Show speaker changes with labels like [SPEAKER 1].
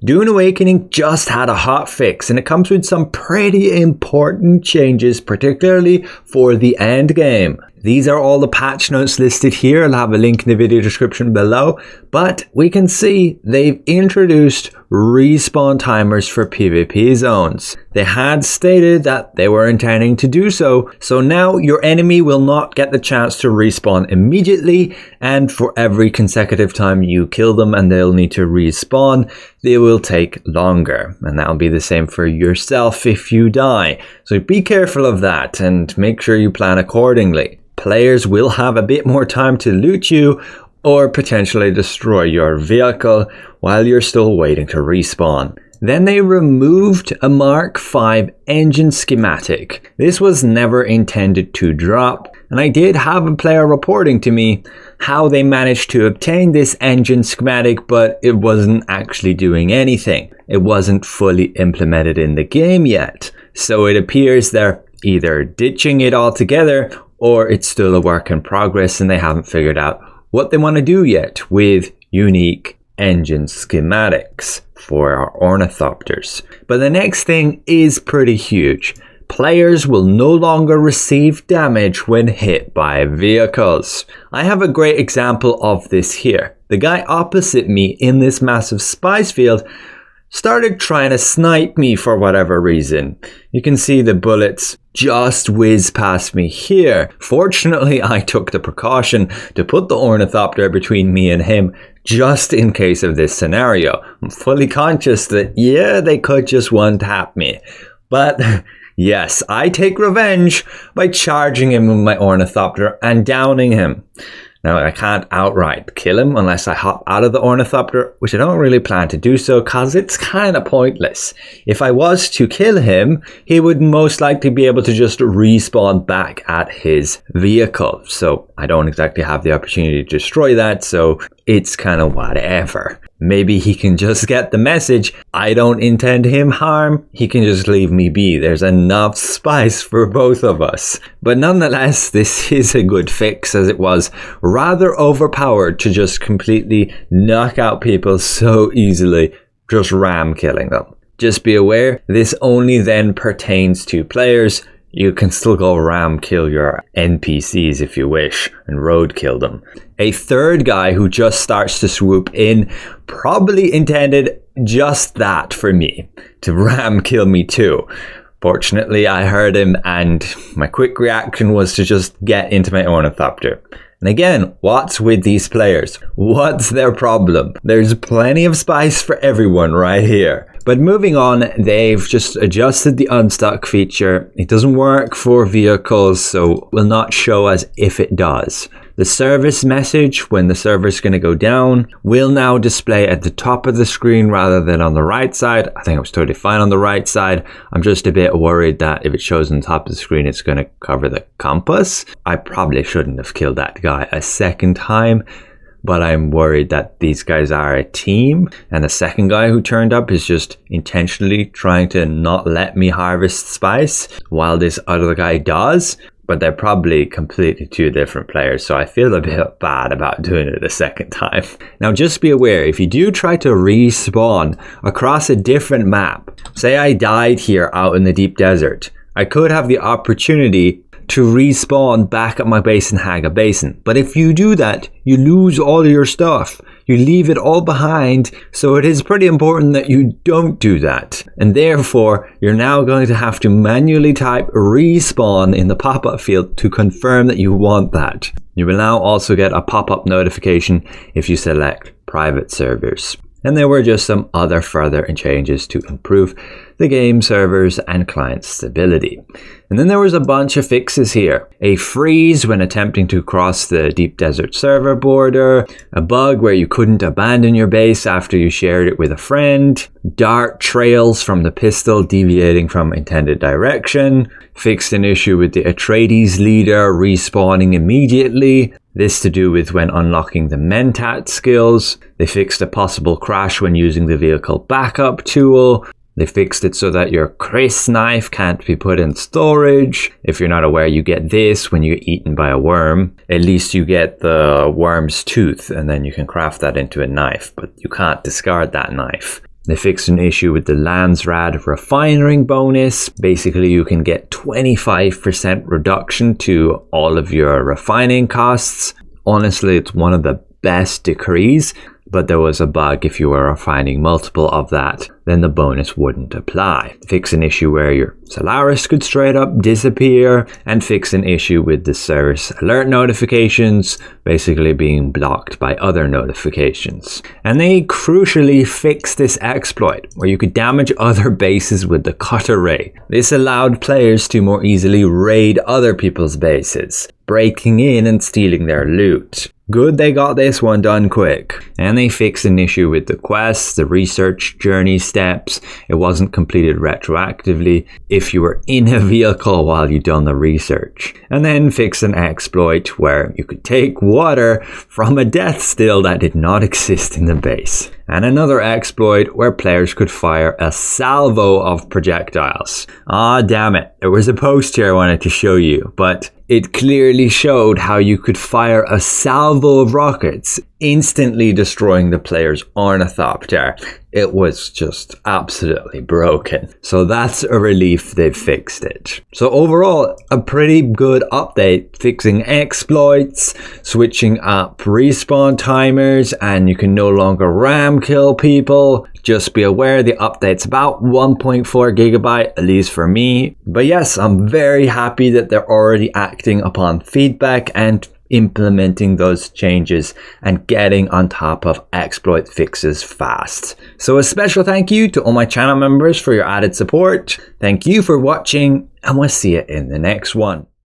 [SPEAKER 1] Dune Awakening just had a hot fix, and it comes with some pretty important changes, particularly for the end game. These are all the patch notes listed here. I'll have a link in the video description below. But we can see they've introduced respawn timers for PvP zones. They had stated that they were intending to do so. So now your enemy will not get the chance to respawn immediately. And for every consecutive time you kill them and they'll need to respawn, they will take longer. And that'll be the same for yourself if you die. So be careful of that and make sure you plan accordingly. Players will have a bit more time to loot you or potentially destroy your vehicle while you're still waiting to respawn. Then they removed a Mark V engine schematic. This was never intended to drop, and I did have a player reporting to me how they managed to obtain this engine schematic, but it wasn't actually doing anything. It wasn't fully implemented in the game yet. So it appears they're either ditching it altogether or it's still a work in progress and they haven't figured out what they want to do yet with unique engine schematics for our ornithopters. But the next thing is pretty huge. Players will no longer receive damage when hit by vehicles. I have a great example of this here. The guy opposite me in this massive spice field started trying to snipe me for whatever reason. You can see the bullets just whiz past me here. Fortunately, I took the precaution to put the ornithopter between me and him just in case of this scenario. I'm fully conscious that, yeah, they could just one-tap me. But yes, I take revenge by charging him with my ornithopter and downing him. Now, I can't outright kill him unless I hop out of the ornithopter, which I don't really plan to do so because it's kind of pointless. If I was to kill him, he would most likely be able to just respawn back at his vehicle. So I don't exactly have the opportunity to destroy that, so it's kind of whatever. Maybe he can just get the message, I don't intend him harm, he can just leave me be. There's enough spice for both of us. But nonetheless, this is a good fix, as it was rather overpowered to just completely knock out people so easily, just ram killing them. Just be aware, this only then pertains to players. You can still go ram kill your NPCs if you wish and road kill them. A third guy who just starts to swoop in probably intended just that for me, to ram kill me too. Fortunately, I heard him and my quick reaction was to just get into my ornithopter. And again, what's with these players? What's their problem? There's plenty of spice for everyone right here. But moving on, they've just adjusted the Unstock feature. It doesn't work for vehicles, so will not show as if it does. The service message, when the server is going to go down, will now display at the top of the screen rather than on the right side. I think it was totally fine on the right side. I'm just a bit worried that if it shows on the top of the screen, it's going to cover the compass. I probably shouldn't have killed that guy a second time. But I'm worried that these guys are a team, and the second guy who turned up is just intentionally trying to not let me harvest spice while this other guy does. But they're probably completely two different players, so I feel a bit bad about doing it a second time. Now just be aware, if you do try to respawn across a different map, say I died here out in the deep desert, I could have the opportunity to respawn back at my base in Haga Basin. But if you do that, you lose all your stuff. You leave it all behind, so it is pretty important that you don't do that. And therefore, you're now going to have to manually type respawn in the pop-up field to confirm that you want that. You will now also get a pop-up notification if you select private servers. And there were just some other further changes to improve the game servers and client stability. And then there was a bunch of fixes here. A freeze when attempting to cross the deep desert server border, a bug where you couldn't abandon your base after you shared it with a friend, dart trails from the pistol deviating from intended direction, fixed an issue with the Atreides leader respawning immediately. This to do with when unlocking the Mentat skills. They fixed a possible crash when using the vehicle backup tool. They fixed it so that your Chris knife can't be put in storage. If you're not aware, you get this when you're eaten by a worm. At least you get the worm's tooth and then you can craft that into a knife, but you can't discard that knife. They fixed an issue with the Landsrad refining bonus. Basically, you can get 25% reduction to all of your refining costs. Honestly, it's one of the best decrees, but there was a bug. If you were refining multiple of that, then the bonus wouldn't apply. Fix an issue where your Solaris could straight up disappear, and fix an issue with the service alert notifications basically being blocked by other notifications. And they crucially fixed this exploit where you could damage other bases with the cutter ray. This allowed players to more easily raid other people's bases, breaking in and stealing their loot. Good they got this one done quick. And they fixed an issue with the quests, the research journey steps. It wasn't completed retroactively if you were in a vehicle while you done the research. And then fixed an exploit where you could take water from a death still that did not exist in the base. And another exploit where players could fire a salvo of projectiles. Ah, damn it. There was a post here I wanted to show you, but it clearly showed how you could fire a salvo of rockets, instantly destroying the player's ornithopter. It was just absolutely broken. So that's a relief they've fixed it. So overall, a pretty good update, fixing exploits, switching up respawn timers, and you can no longer ram kill people. Just be aware the update's about 1.4 gigabyte, at least for me. But yes, I'm very happy that they're already acting upon feedback and implementing those changes and getting on top of exploit fixes fast. So a special thank you to all my channel members for your added support. Thank you for watching, and we'll see you in the next one.